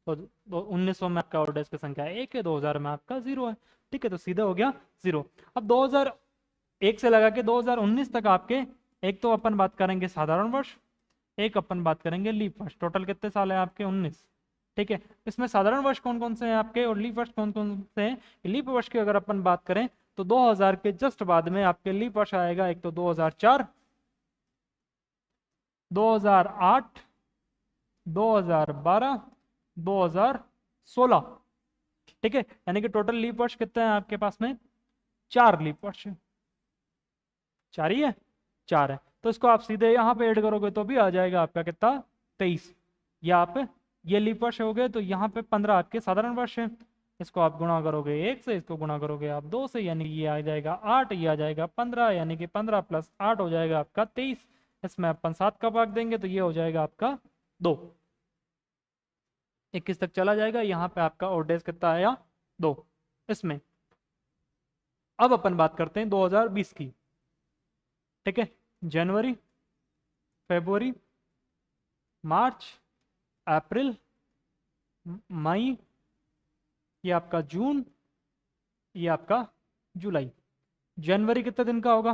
[SPEAKER 1] तो 1900 में आपका ओड डेज की संख्या 1 है, 2000 में आपका 0 है। ठीक है, तो सीधा हो गया 0। अब 2001 से लगा के 2019 तक आपके, एक तो अपन बात करेंगे साधारण वर्ष, एक अपन बात करेंगे लीप वर्ष। टोटल कितने साल है आपके? 19। ठीक है, इसमें साधारण वर्ष कौन कौन से हैं आपके और लीप वर्ष कौन कौन से हैं? लीप वर्ष की अगर अपन बात करें तो 2000 के जस्ट बाद में आपके लीप वर्ष आएगा, एक तो 2004, 2008, 2012, 2016। ठीक है, यानी कि टोटल लीप वर्ष कितने हैं आपके पास में? 4 लीप वर्ष। 4 ही है, 4 है, तो इसको आप सीधे यहाँ पे ऐड करोगे तो भी आ जाएगा आपका कितना? 23। या आप ये लीप वर्ष हो गए, तो यहाँ पे 15 आपके साधारण वर्ष है, इसको आप गुणा करोगे 1 से, इसको गुणा करोगे आप 2 से, यानी ये आ जाएगा 8, ये आ जाएगा 15, यानी कि 15 + 8 हो जाएगा आपका 23। इसमें अपन 7 का भाग देंगे तो ये हो जाएगा आपका 2। 21 तक चला जाएगा, यहाँ पे आपका ओड डेज कितना आया? 2। इसमें अब अपन बात करते हैं 2020 की। ठीक है, जनवरी, फरवरी, मार्च, अप्रैल, मई, ये आपका जून, ये आपका जुलाई। जनवरी कितने दिन का होगा?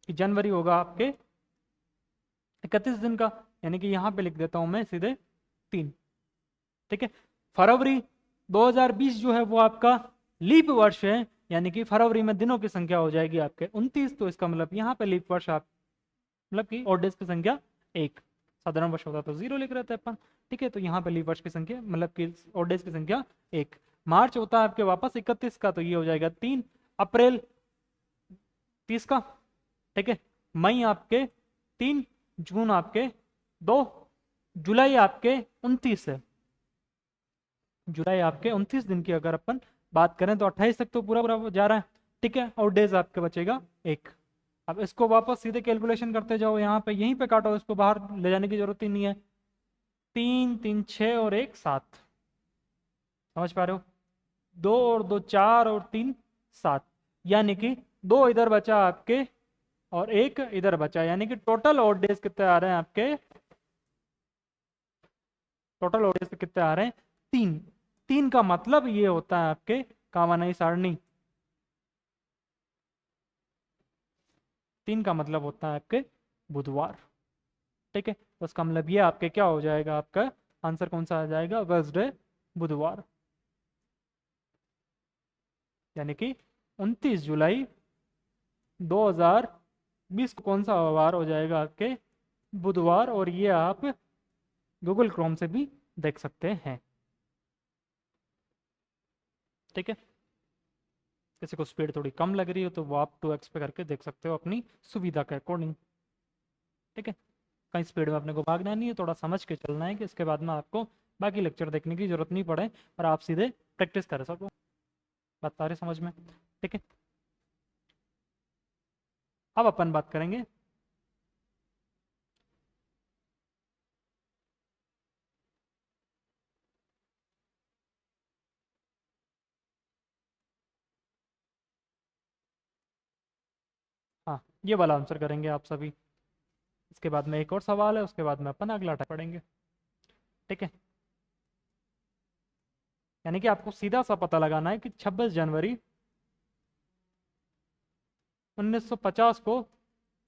[SPEAKER 1] कि जनवरी होगा आपके 31 दिन का, यानी कि यहाँ पे लिख देता हूँ मैं सीधे 3। ठीक है। फरवरी 2020 जो है वो आपका लीप वर्ष है, यानी कि फरवरी में दिनों की संख्या हो जाएगी आपके 29। तो इसका मतलब यहाँ पे लीप वर्ष आप मतलब कि ऑड डेज की संख्या 1। साधारण वर्ष होता तो 0 लिख रहे थे अपन। ठीक है, तो यहाँ पे लीप वर्ष की संख्या मतलब कि ऑड डेज की संख्या 1। मार्च होता है आपके वापस 31 का, तो ये हो जाएगा 3। अप्रैल 30 का। ठीक है। मई आपके 3, जून आपके 2, जुलाई आपके 29 है। जुलाई आपके 29 दिन की अगर अपन बात करें तो 28 तक तो पूरा पूरा जा रहा है। ठीक है, और डेज आपके बचेगा 1। अब इसको वापस सीधे कैलकुलेशन करते जाओ, यहाँ पे यहीं पे काटो, इसको बाहर ले जाने की जरूरत ही नहीं है। 3 3 6 और 1 7। समझ पा रहे हो? 2 और 2 4 और 3 7, यानी कि 2 इधर बचा आपके और 1 इधर बचा, यानी कि टोटल ऑड डेज कितने आ रहे हैं आपके? टोटल ऑड डेज कितने आ रहे हैं? 3। 3 का मतलब ये होता है आपके कामानाई सारणी। 3 का मतलब होता है आपके बुधवार। ठीक है, तो इसका मतलब ये आपके क्या हो जाएगा? आपका आंसर कौन सा आ जाएगा? वेडनेसडे, बुधवार। यानी कि 29 जुलाई 2020 को कौन सा वार हो जाएगा? आपके बुधवार। और ये आप गूगल क्रोम से भी देख सकते हैं। ठीक है, किसी को स्पीड थोड़ी कम लग रही हो तो वो आप 2x पे करके देख सकते हो अपनी सुविधा के अकॉर्डिंग। ठीक है, कहीं स्पीड में अपने को भागना नहीं है, थोड़ा समझ के चलना है कि इसके बाद में आपको बाकी लेक्चर देखने की जरूरत नहीं पड़े और आप सीधे प्रैक्टिस कर सको। बात आ रही समझ में? ठीक है, अब अपन बात करेंगे हाँ, ये वाला आंसर करेंगे आप सभी। इसके बाद में एक और सवाल है, उसके बाद में अपन अगला टाइप पढ़ेंगे। ठीक है, यानी कि आपको सीधा सा पता लगाना है कि 26 जनवरी 1950 को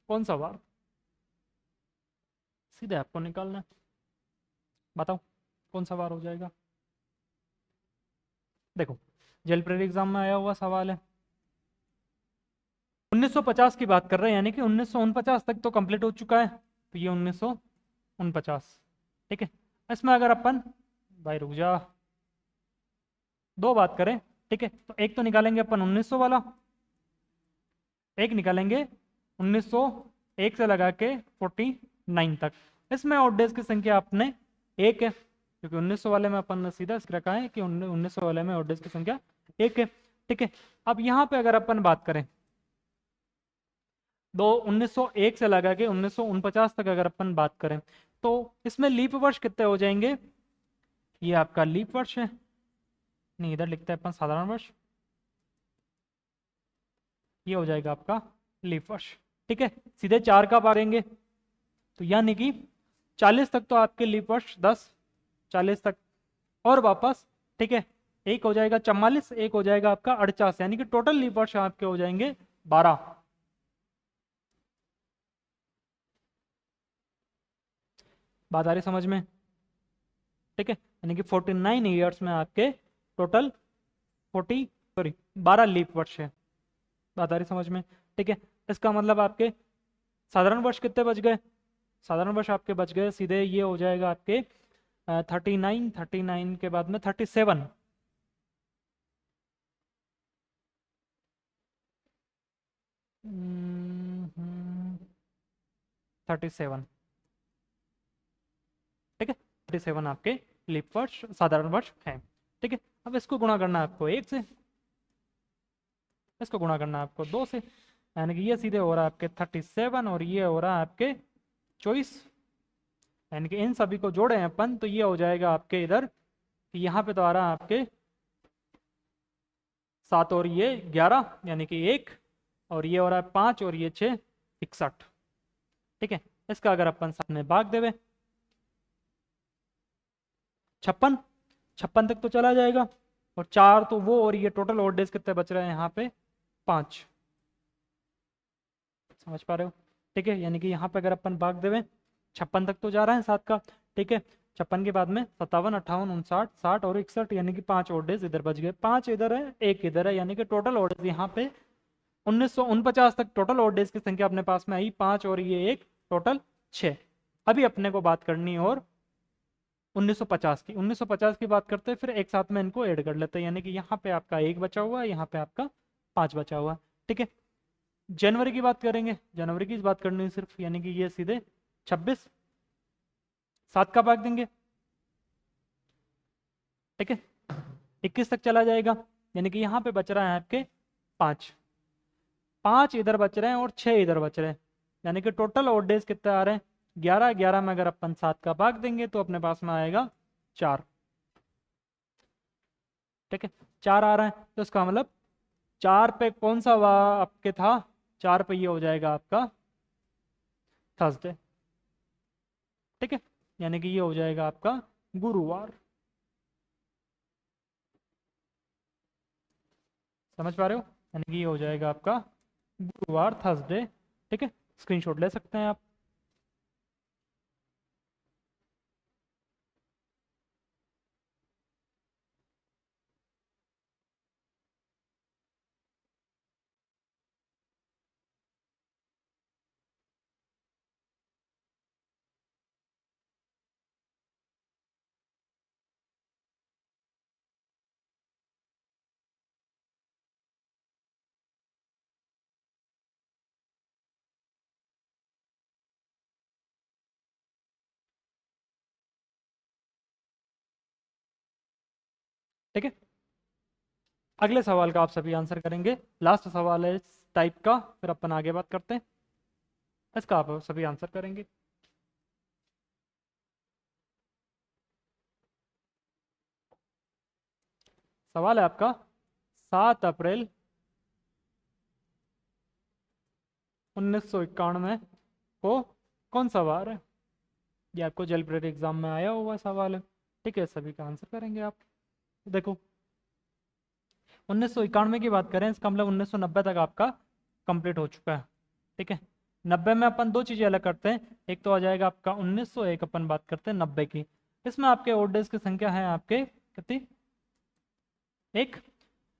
[SPEAKER 1] कौन सा वार? सीधे आपको निकालना है। बताओ कौन सा वार हो जाएगा? देखो, जेल प्रेरी एग्जाम में आया हुआ सवाल है। 1950 की बात कर रहे हैं, यानी कि 1949 तक तो कंप्लीट हो चुका है, तो ये 1949। ठीक है, इसमें अगर अपन भाई रुक जा, दो बात करें। ठीक है, तो एक तो निकालेंगे अपन 1900 वाला, एक निकालेंगे 1901 से लगा के 49 तक। इसमें ऑड डेज की संख्या अपने एक है, क्योंकि 1900 वाले में अपन ने सीधा रखा है कि 1900 वाले में ऑड डेज की संख्या एक है। ठीक है, अब यहाँ पे अगर अपन बात करें दो 1901 से लगा के 1949 तक अगर अपन बात करें, तो इसमें लीप वर्ष कितने हो जाएंगे? ये आपका लीप वर्ष है, नहीं इधर लिखते हैं अपन साधारण वर्ष, ये हो जाएगा आपका लीप वर्ष। ठीक है, सीधे 4 का पारेंगे, तो यानी कि 40 तक तो आपके लीप वर्ष 10, 40 तक और वापस। ठीक है, एक हो जाएगा 44, एक हो जाएगा आपका 48, यानी कि टोटल लीप वर्ष आपके हो जाएंगे 12। बात आ रही समझ में? ठीक है, यानी कि 49 ईयर्स में आपके टोटल 12 लीप वर्ष है। बात आ रही समझ में? ठीक है, इसका मतलब आपके साधारण वर्ष कितने बच गए? साधारण वर्ष आपके बच गए सीधे, ये हो जाएगा आपके 39, 39 के बाद में 37। 37। ठीक है, 37 आपके लीप वर्ष साधारण वर्ष है। ठीक है, अब इसको गुणा करना है आपको 1 से, इसको गुणा करना है आपको 2 से, यानी कि ये सीधे हो रहा है आपके 37 और ये हो रहा है आपके 24। यानी कि इन सभी को जोड़े हैं अपन तो ये हो जाएगा आपके इधर, यहाँ पे तो आ रहा है आपके 7 और ये 11, यानी कि 1, और ये हो रहा है 5 और ये 6, 61। ठीक है, इसका अगर अपन साथ में भाग देवे 56, 56 तक तो चला जाएगा। और 4 तो वो, और ये टोटल ऑड डेज कितने बच रहे हैं यहाँ पे 5। समझ पा रहे हो? ठीक है, यानी कि यहाँ पे अगर अपन भाग देवें 56 तक तो जा रहा है 7 का। ठीक है, 56 के बाद में 57, 58, 59, 60 और 61, यानी कि 5 ऑड डेज इधर बच गए। 5 इधर है, 1 इधर है, यानी कि टोटल ऑड डेज यहाँ पे 1949 तक टोटल ऑड डेज की संख्या अपने पास में आई 5, और ये एक टोटल 6। अभी अपने को बात करनी है और 1950 की। 1950 की बात करते हैं, फिर एक साथ में इनको ऐड कर लेते हैं, यानी कि यहाँ पे आपका 1 बचा हुआ है, यहाँ पे आपका 5 बचा हुआ है। ठीक है, जनवरी की बात करेंगे, जनवरी की बात करनी है सिर्फ, यानी कि ये सीधे 26, 7 का भाग देंगे। ठीक है, 21 तक चला जाएगा, यानी कि यहाँ पे बच रहा है आपके 5। 5 इधर बच रहे हैं और 6 इधर बच रहे हैं, यानी कि टोटल ऑड डेज कितने आ रहे हैं 11। 11 में अगर अपन 7 का भाग देंगे तो अपने पास में आएगा 4। ठीक है, 4 आ रहा है, तो इसका मतलब 4 पे कौन सा आपके था, 4 पे ये हो जाएगा आपका थर्सडे। ठीक है, यानी कि ये हो जाएगा आपका गुरुवार। समझ पा रहे हो? यानी कि ये हो जाएगा आपका गुरुवार, थर्सडे। ठीक है, स्क्रीनशॉट ले सकते हैं आप। ठीक है, अगले सवाल का आप सभी आंसर करेंगे। लास्ट सवाल है इस टाइप का, फिर अपन आगे बात करते हैं। इसका आप सभी आंसर करेंगे। सवाल है आपका 7 अप्रैल 1991 को कौन सा वार है? ये आपको जेल ब्रेड एग्जाम में आया हुआ सवाल है। ठीक है, सभी का आंसर करेंगे आप। देखो, 1991 की बात करें, इसका मतलब 1990 तक आपका कंप्लीट हो चुका है। ठीक है, 90 में अपन दो चीज़ें अलग करते हैं। एक तो आ जाएगा आपका 1901, अपन बात करते हैं 90 की। इसमें आपके ऑड डेज की संख्या है आपके कितनी, 1।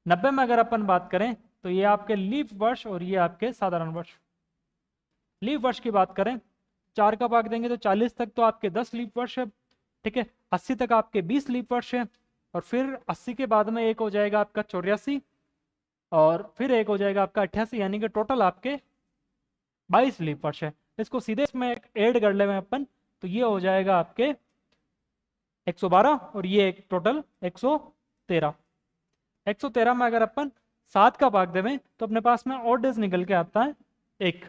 [SPEAKER 1] 90 में अगर अपन बात करें तो ये आपके लीप वर्ष और ये आपके साधारण वर्ष। लीप वर्ष की बात करें, 4 का भाग देंगे तो 40 तक तो आपके 10 लीप वर्ष है। ठीक है, 80 तक आपके 20 लीप वर्ष है, और फिर 80 के बाद में एक हो जाएगा आपका 84, और फिर एक हो जाएगा आपका 88, यानी कि टोटल आपके 22 लीप वर्ष है। इसको सीधे इसमें ऐड कर ले में अपन, तो ये हो जाएगा आपके 112, और ये एक टोटल 113। 113 में अगर अपन 7 का भाग देवें तो अपने पास में ऑड डेज निकल के आता है 1।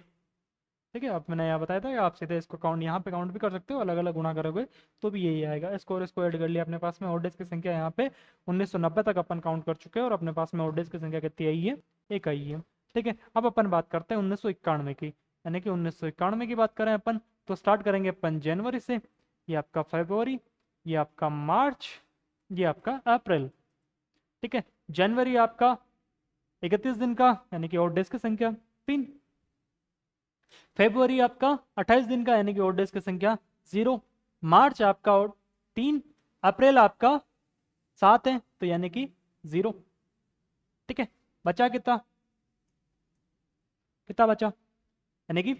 [SPEAKER 1] ठीक है, अब मैंने यहाँ बताया था कि आप सीधे इसको काउंट यहाँ पे काउंट भी कर सकते हो, अलग अलग गुणा करोगे तो भी यही आएगा। इसको और इसको ऐड कर लिया, अपने पास में ऑड डेज की संख्या यहाँ पे 1990 तक अपन काउंट कर चुके हैं, और अपने पास में ऑड डेज की संख्या कितनी आई है, 1 आई है। ठीक है, अब अपन बात करते हैं 1991 की, यानी कि 1991 की बात करें अपन तो स्टार्ट करेंगे अपन जनवरी से। ये आपका फरवरी, ये आपका मार्च, ये आपका अप्रैल। ठीक है, जनवरी आपका 31 दिन का, यानी कि ऑड डेज की संख्या 3। फेब्रुवरी आपका 28 दिन का, यानी कि ऑड डेज की संख्या 0। मार्च आपका 3। अप्रैल आपका 7 है, तो यानी कि 0। ठीक है, बचा कितना, कितना बचा, यानी कि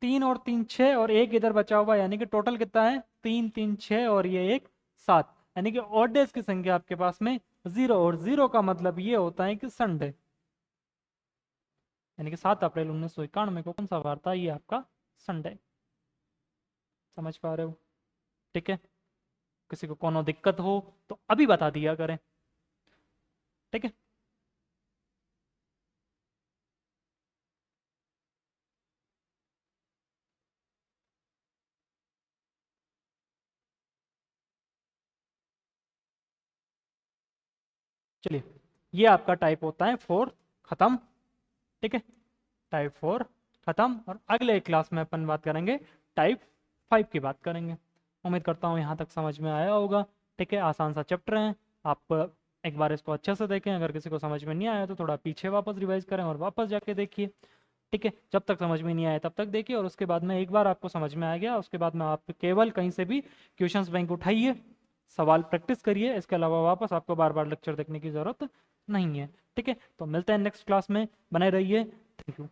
[SPEAKER 1] 3 और 3 6, और एक इधर बचा हुआ, यानी कि टोटल कितना है 3 3 6 और ये एक 7, यानी कि ऑड डेज की संख्या आपके पास में 0, और 0 का मतलब ये होता है कि संडे। यानी कि 7 अप्रैल 1991 को कौन सा वार था, ये आपका संडे। समझ पा रहे हो? ठीक है, किसी को कोनो दिक्कत हो तो अभी बता दिया करें। ठीक है, चलिए, ये आपका टाइप होता है 4 खत्म। ठीक है, टाइप 4 खत्म, और अगले क्लास में अपन बात करेंगे टाइप 5 की बात करेंगे। उम्मीद करता हूँ यहाँ तक समझ में आया होगा। ठीक है, आसान सा चैप्टर है, आप एक बार इसको अच्छे से देखें, अगर किसी को समझ में नहीं आया तो थोड़ा पीछे वापस रिवाइज करें और वापस जाके देखिए। ठीक है, जब तक समझ में नहीं आया तब तक देखिए, और उसके बाद में एक बार आपको समझ में आ गया उसके बाद में आप केवल कहीं से भी क्वेश्चंस बैंक उठाइए, सवाल प्रैक्टिस करिए, इसके अलावा वापस आपको बार बार लेक्चर देखने की ज़रूरत नहीं है। ठीक है, तो मिलते हैं नेक्स्ट क्लास में, बने रहिए। Thank you.